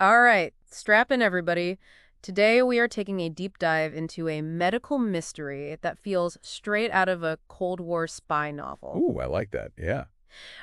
All right, strap in, everybody. Today we are taking a deep dive into a medical mystery that feels straight out of a Cold War spy novel. Ooh, I like that. Yeah.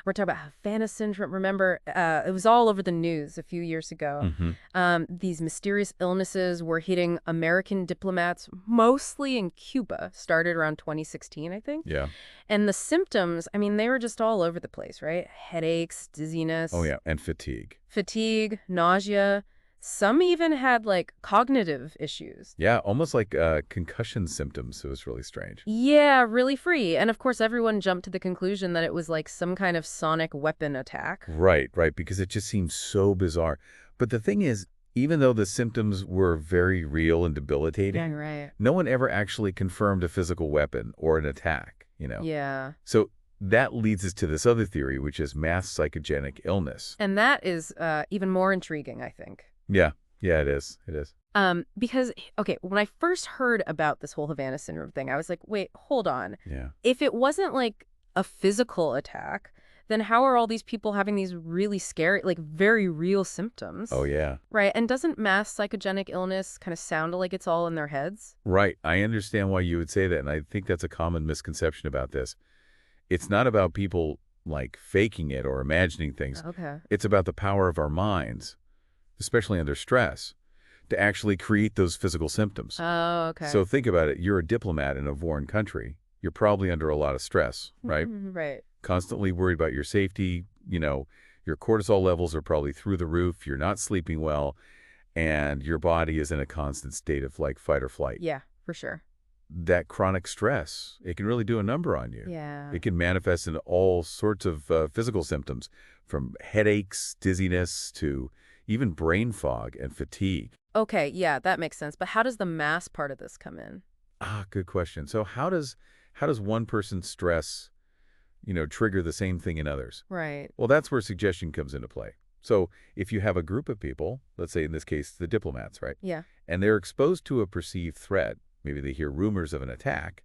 We're talking about Havana Syndrome. Remember, it was all over the news a few years ago. Hmm. These mysterious illnesses were hitting American diplomats, mostly in Cuba, started around 2016, I think. Yeah. And the symptoms, I mean, they were just all over the place, right? Headaches, Oh, dizziness, yeah. And fatigue. fatigue, nausea. Some even had like cognitive issues. Yeah, almost like concussion symptoms. It was really strange. Yeah, really free. And of course, everyone jumped to the conclusion that it was like some kind of sonic weapon attack. Right, right, because it just seems so bizarre. But the thing is, even though the symptoms were very real and Yeah, debilitating, right. no one ever actually confirmed a physical weapon or an attack. Yeah. So that leads us to this other theory, which is mass psychogenic illness. And that is even more intriguing, I think. Yeah, yeah, it is. It is. Because, okay, when I first heard about this whole Havana Syndrome thing, I was like, wait, hold on. Yeah. If it wasn't like a physical attack, then how are all these people having these really scary, like very real symptoms? Oh, yeah. Right. And doesn't mass psychogenic illness kind of sound like it's all in their heads? Right. I understand why you would say that, and I think that's a common misconception about this. It's not about people, like, faking it or imagining things. Okay. It's about the power of our minds, especially under stress, to actually create those physical symptoms. Oh, okay. So think about it. You're a diplomat in a foreign country. You're probably under a lot of stress, right? Right. Constantly worried about your safety. Your cortisol levels are probably through the roof. You're not sleeping well, and your body is in a constant state of, like, fight or flight. Yeah, for sure. That chronic stress, it can really do a number on you. Yeah. It can manifest in all sorts of physical symptoms, from headaches, dizziness, to even brain fog and fatigue. Okay, yeah, that makes sense. But how does the mass part of this come in? Ah, good question. So how does one person's stress, trigger the same thing in others? Right. Well, that's where suggestion comes into play. So if you have a group of people, let's say in this case the diplomats, right? Yeah. And they're exposed to a perceived threat, maybe they hear rumors of an attack,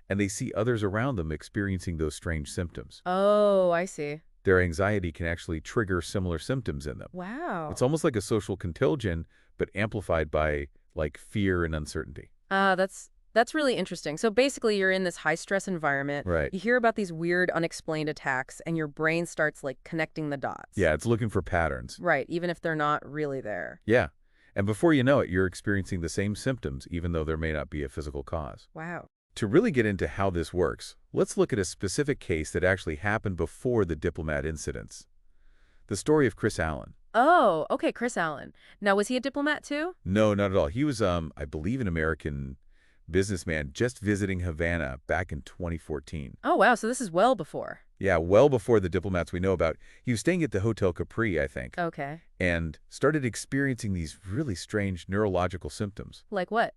and they see others around them experiencing those strange symptoms. Oh, I see. Their anxiety can actually trigger similar symptoms in them. Wow. It's almost like a social contagion, but amplified by, like, fear and uncertainty. That's really interesting. So basically you're in this high stress environment. Right. You hear about these weird unexplained attacks and your brain starts like connecting the dots. Yeah, it's looking for patterns. Right, even if they're not really there. Yeah. And before you know it, you're experiencing the same symptoms, even though there may not be a physical cause. Wow. To really get into how this works, let's look at a specific case that actually happened before the diplomat incidents. The story of Chris Allen. Oh, okay, Chris Allen. Now, was he a diplomat too? No, not at all. He was, I believe, an American businessman just visiting Havana back in 2014. Oh, wow, so this is well before. Yeah, well before the diplomats we know about. He was staying at the Hotel Capri, I think, Okay. and started experiencing these really strange neurological symptoms. Like what?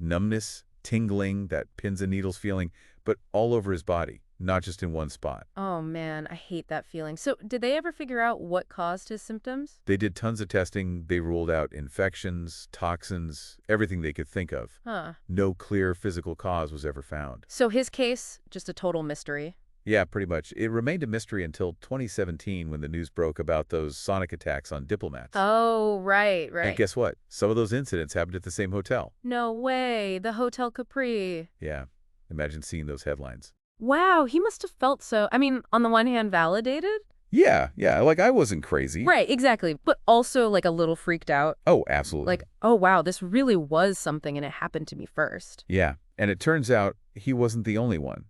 Numbness, tingling, that pins and needles feeling, but all over his body, not just in one spot. Oh, man, I hate that feeling. So did they ever figure out what caused his symptoms? They did tons of testing. They ruled out infections, toxins, everything they could think of. Huh. No clear physical cause was ever found. So his case, just a total mystery. Yeah, pretty much. It remained a mystery until 2017 when the news broke about those sonic attacks on diplomats. Oh, right, And right. guess what? Some of those incidents happened at the same hotel. No way, the Hotel Capri. Yeah, imagine seeing those headlines. Wow, he must have felt so, I mean, on the one hand, validated? Yeah, like I wasn't crazy. Right, exactly. But also like a little freaked out. Oh, absolutely. Like, oh, wow, this really was something and it happened to me first. Yeah, and it turns out he wasn't the only one.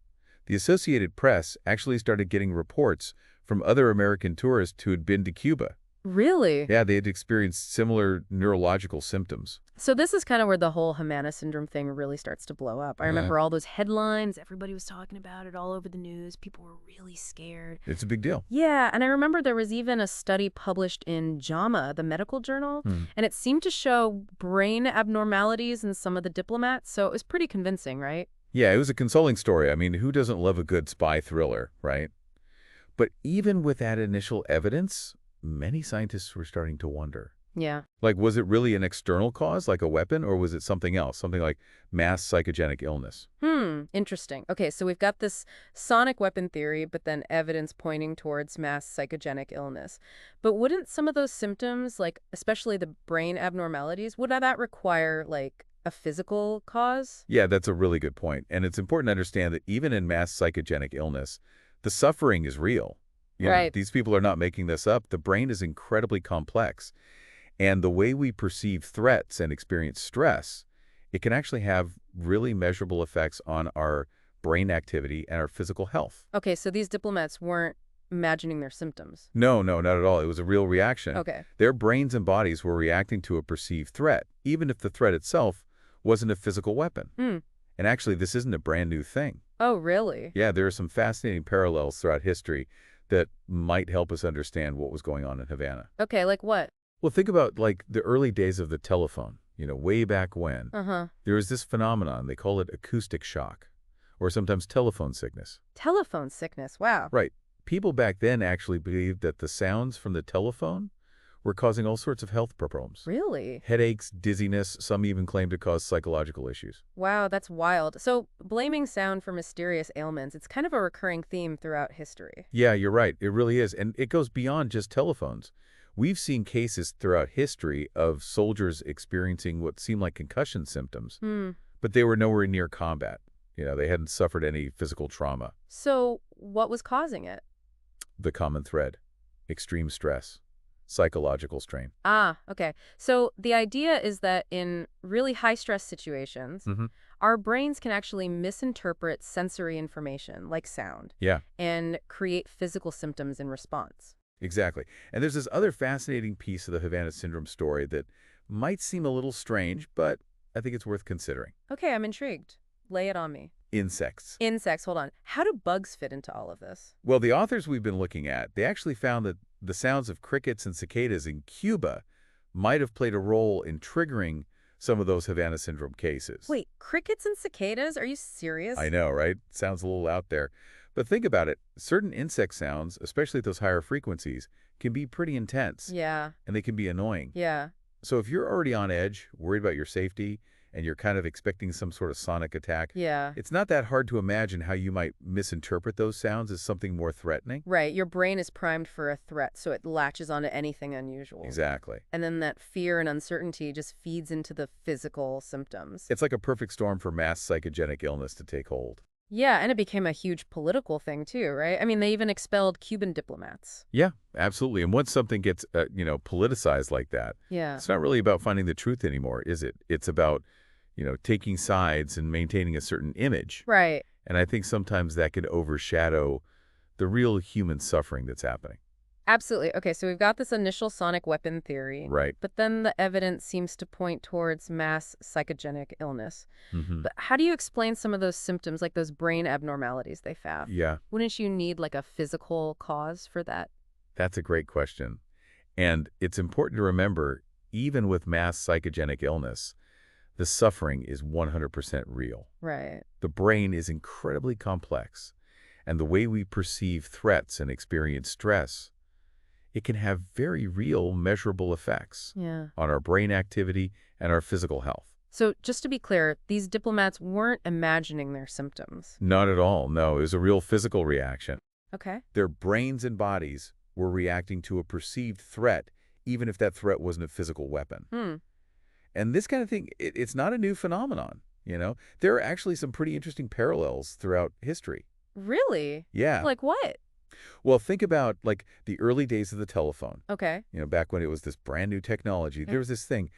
The Associated Press actually started getting reports from other American tourists who had been to Cuba. Really? Yeah, they had experienced similar neurological symptoms. So this is kind of where the whole Havana Syndrome thing really starts to blow up. I remember all those headlines. Everybody was talking about it all over the news. People were really scared. It's a big deal. Yeah, and I remember there was even a study published in JAMA, the medical journal, and it seemed to show brain abnormalities in some of the diplomats, so it was pretty convincing, right? Yeah, it was a consoling story. I mean, who doesn't love a good spy thriller, right? But even with that initial evidence, many scientists were starting to wonder. Yeah. Like, was it really an external cause, like a weapon, or was it something else, something like mass psychogenic illness? Interesting. Okay, so we've got this sonic weapon theory, but then evidence pointing towards mass psychogenic illness. But wouldn't some of those symptoms, like especially the brain abnormalities, would that require like a physical cause? Yeah, that's a really good point. And it's important to understand that even in mass psychogenic illness, the suffering is real. Right. These people are not making this up. The brain is incredibly complex. And the way we perceive threats and experience stress, it can actually have really measurable effects on our brain activity and our physical health. Okay, so these diplomats weren't imagining their symptoms. No, no, not at all. It was a real reaction. Okay. Their brains and bodies were reacting to a perceived threat, even if the threat itself wasn't a physical weapon. And actually, this isn't a brand new thing. Oh, really? Yeah, there are some fascinating parallels throughout history that might help us understand what was going on in Havana. Okay, like what? Well, think about like the early days of the telephone, way back when. There was this phenomenon, they call it acoustic shock, or sometimes telephone sickness. Telephone sickness, wow. Right. People back then actually believed that the sounds from the telephone were causing all sorts of health problems. Really? Headaches, dizziness, some even claimed to cause psychological issues. Wow, that's wild. So blaming sound for mysterious ailments, it's kind of a recurring theme throughout history. Yeah, you're right. It really is. And it goes beyond just telephones. We've seen cases throughout history of soldiers experiencing what seemed like concussion symptoms, but they were nowhere near combat. They hadn't suffered any physical trauma. So what was causing it? The common thread: extreme stress, psychological strain. Ah, okay. So the idea is that in really high-stress situations, our brains can actually misinterpret sensory information, like sound, Yeah, and create physical symptoms in response. exactly. And there's this other fascinating piece of the Havana Syndrome story that might seem a little strange, but I think it's worth considering. Okay, I'm intrigued. Lay it on me. Insects. Insects, hold on. How do bugs fit into all of this? Well, the authors we've been looking at, they actually found that the sounds of crickets and cicadas in Cuba might have played a role in triggering some of those Havana Syndrome cases. Wait, crickets and cicadas? Are you serious? I know, right? Sounds a little out there. But think about it. Certain insect sounds, especially at those higher frequencies, can be pretty intense. Yeah. And they can be annoying. Yeah. So if you're already on edge, worried about your safety, and you're kind of expecting some sort of sonic attack, Yeah. it's not that hard to imagine how you might misinterpret those sounds as something more threatening. Right. Your brain is primed for a threat, so it latches onto anything unusual. Exactly. And then that fear and uncertainty just feeds into the physical symptoms. It's like a perfect storm for mass psychogenic illness to take hold. Yeah, and it became a huge political thing too, right? I mean, they even expelled Cuban diplomats. Yeah, absolutely. And once something gets, politicized like that, Yeah. it's not really about finding the truth anymore, is it? It's about, taking sides and maintaining a certain image. Right. And I think sometimes that can overshadow the real human suffering that's happening. Absolutely. Okay, so we've got this initial sonic weapon theory. Right. But then the evidence seems to point towards mass psychogenic illness. Mm-hmm. But how do you explain some of those symptoms, like those brain abnormalities they found? Yeah, Wouldn't you need like a physical cause for that? that's a great question. And it's important to remember, even with mass psychogenic illness, the suffering is 100% real. Right. The brain is incredibly complex, and the way we perceive threats and experience stress, it can have very real, measurable effects Yeah. on our brain activity and our physical health. So just to be clear, these diplomats weren't imagining their symptoms. Not at all, no. It was a real physical reaction. Okay. Their brains and bodies were reacting to a perceived threat, even if that threat wasn't a physical weapon. And this kind of thing, it's not a new phenomenon, There are actually some pretty interesting parallels throughout history. Really? Yeah. Like what? Well, think about, like, the early days of the telephone. Okay. Back when it was this brand new technology. There was this thing,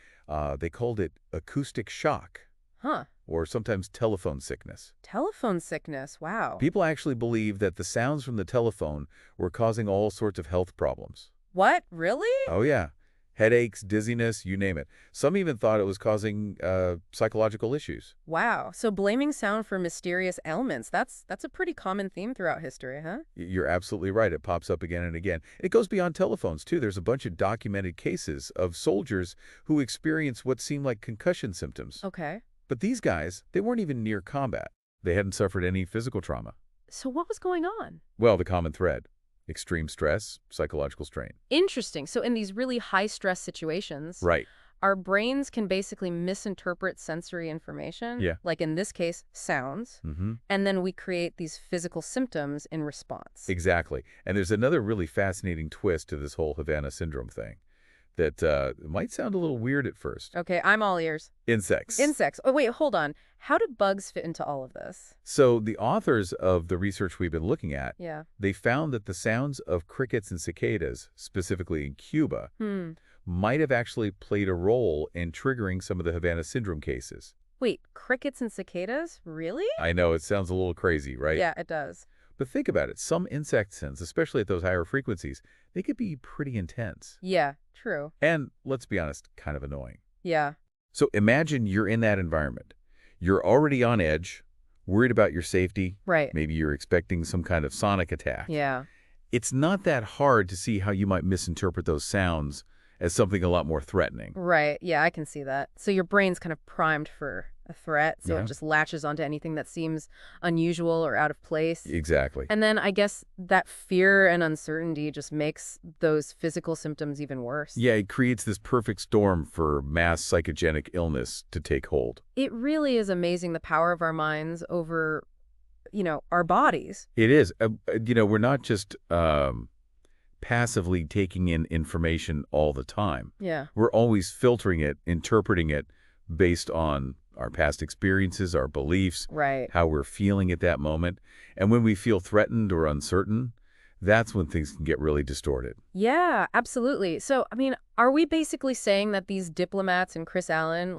they called it acoustic shock, Huh. or sometimes telephone sickness. Telephone sickness. Wow. People actually believed that the sounds from the telephone were causing all sorts of health problems. What? Really? Oh, yeah. Headaches, dizziness, you name it. Some even thought it was causing psychological issues. Wow. So blaming sound for mysterious ailments, that's a pretty common theme throughout history, huh? You're absolutely right. It pops up again and again. It goes beyond telephones, too. There's a bunch of documented cases of soldiers who experienced what seemed like concussion symptoms. Okay. But these guys, they weren't even near combat. They hadn't suffered any physical trauma. So what was going on? Well, the common thread: Extreme stress, psychological strain. Interesting. So in these really high-stress situations, Right. our brains can basically misinterpret sensory information, Yeah. like in this case, sounds, Mm-hmm. and then we create these physical symptoms in response. Exactly. And there's another really fascinating twist to this whole Havana Syndrome thing that might sound a little weird at first. Okay, I'm all ears. Insects. Insects. Oh, wait, hold on. How do bugs fit into all of this? So the authors of the research we've been looking at, Yeah. they found that the sounds of crickets and cicadas, specifically in Cuba, might have actually played a role in triggering some of the Havana Syndrome cases. Wait, crickets and cicadas? Really? I know it sounds a little crazy, right? Yeah, it does. But think about it. Some insect sounds, especially at those higher frequencies, they could be pretty intense. Yeah, true. And, let's be honest, kind of annoying. Yeah. So imagine you're in that environment. You're already on edge, worried about your safety. Right. Maybe you're expecting some kind of sonic attack. Yeah. It's not that hard to see how you might misinterpret those sounds as something a lot more threatening. Right. Yeah, I can see that. So your brain's kind of primed for a threat, so Yeah. it just latches onto anything that seems unusual or out of place. Exactly. And then I guess that fear and uncertainty just makes those physical symptoms even worse. Yeah, it creates this perfect storm for mass psychogenic illness to take hold. It really is amazing the power of our minds over, our bodies. It is. We're not just passively taking in information all the time. Yeah. We're always filtering it, interpreting it based on our past experiences, our beliefs, Right. how we're feeling at that moment. And when we feel threatened or uncertain, that's when things can get really distorted. Yeah, absolutely. So, are we basically saying that these diplomats and Chris Allen,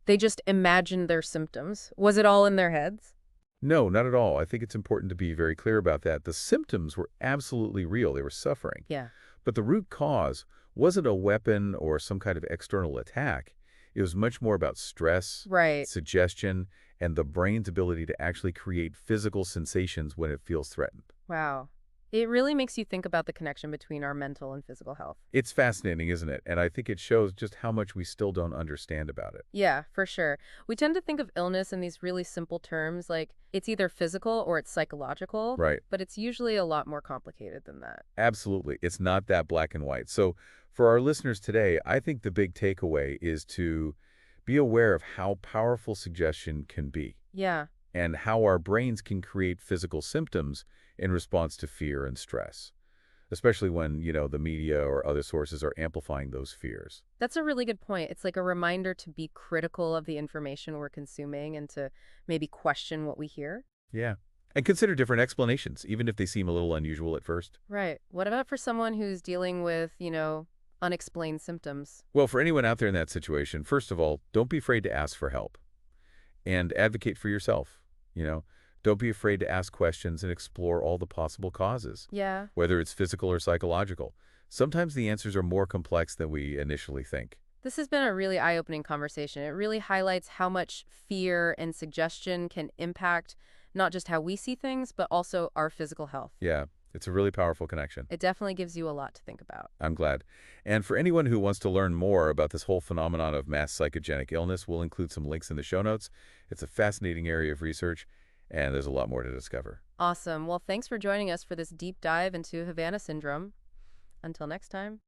they just imagined their symptoms? Was it all in their heads? No, not at all. I think it's important to be very clear about that. The symptoms were absolutely real. They were suffering. Yeah. But the root cause wasn't a weapon or some kind of external attack. It was much more about stress, Right. suggestion, and the brain's ability to actually create physical sensations when it feels threatened. Wow. It really makes you think about the connection between our mental and physical health. It's fascinating, isn't it? And I think it shows just how much we still don't understand about it. Yeah, for sure. We tend to think of illness in these really simple terms, like it's either physical or it's psychological. Right. But it's usually a lot more complicated than that. Absolutely. It's not that black and white. So for our listeners today, I think the big takeaway is to be aware of how powerful suggestion can be Yeah. and how our brains can create physical symptoms in response to fear and stress, especially when, the media or other sources are amplifying those fears. That's a really good point. It's like a reminder to be critical of the information we're consuming and to maybe question what we hear. Yeah. And consider different explanations, even if they seem a little unusual at first. Right. What about for someone who's dealing with, unexplained symptoms? Well, for anyone out there in that situation, first of all, don't be afraid to ask for help and advocate for yourself. Don't be afraid to ask questions and explore all the possible causes, Yeah. whether it's physical or psychological. Sometimes the answers are more complex than we initially think. This has been a really eye-opening conversation. It really highlights how much fear and suggestion can impact not just how we see things, but also our physical health. Yeah, it's a really powerful connection. It definitely gives you a lot to think about. I'm glad. And for anyone who wants to learn more about this whole phenomenon of mass psychogenic illness, we'll include some links in the show notes. It's a fascinating area of research, and there's a lot more to discover. Awesome. Well, thanks for joining us for this deep dive into Havana Syndrome. Until next time.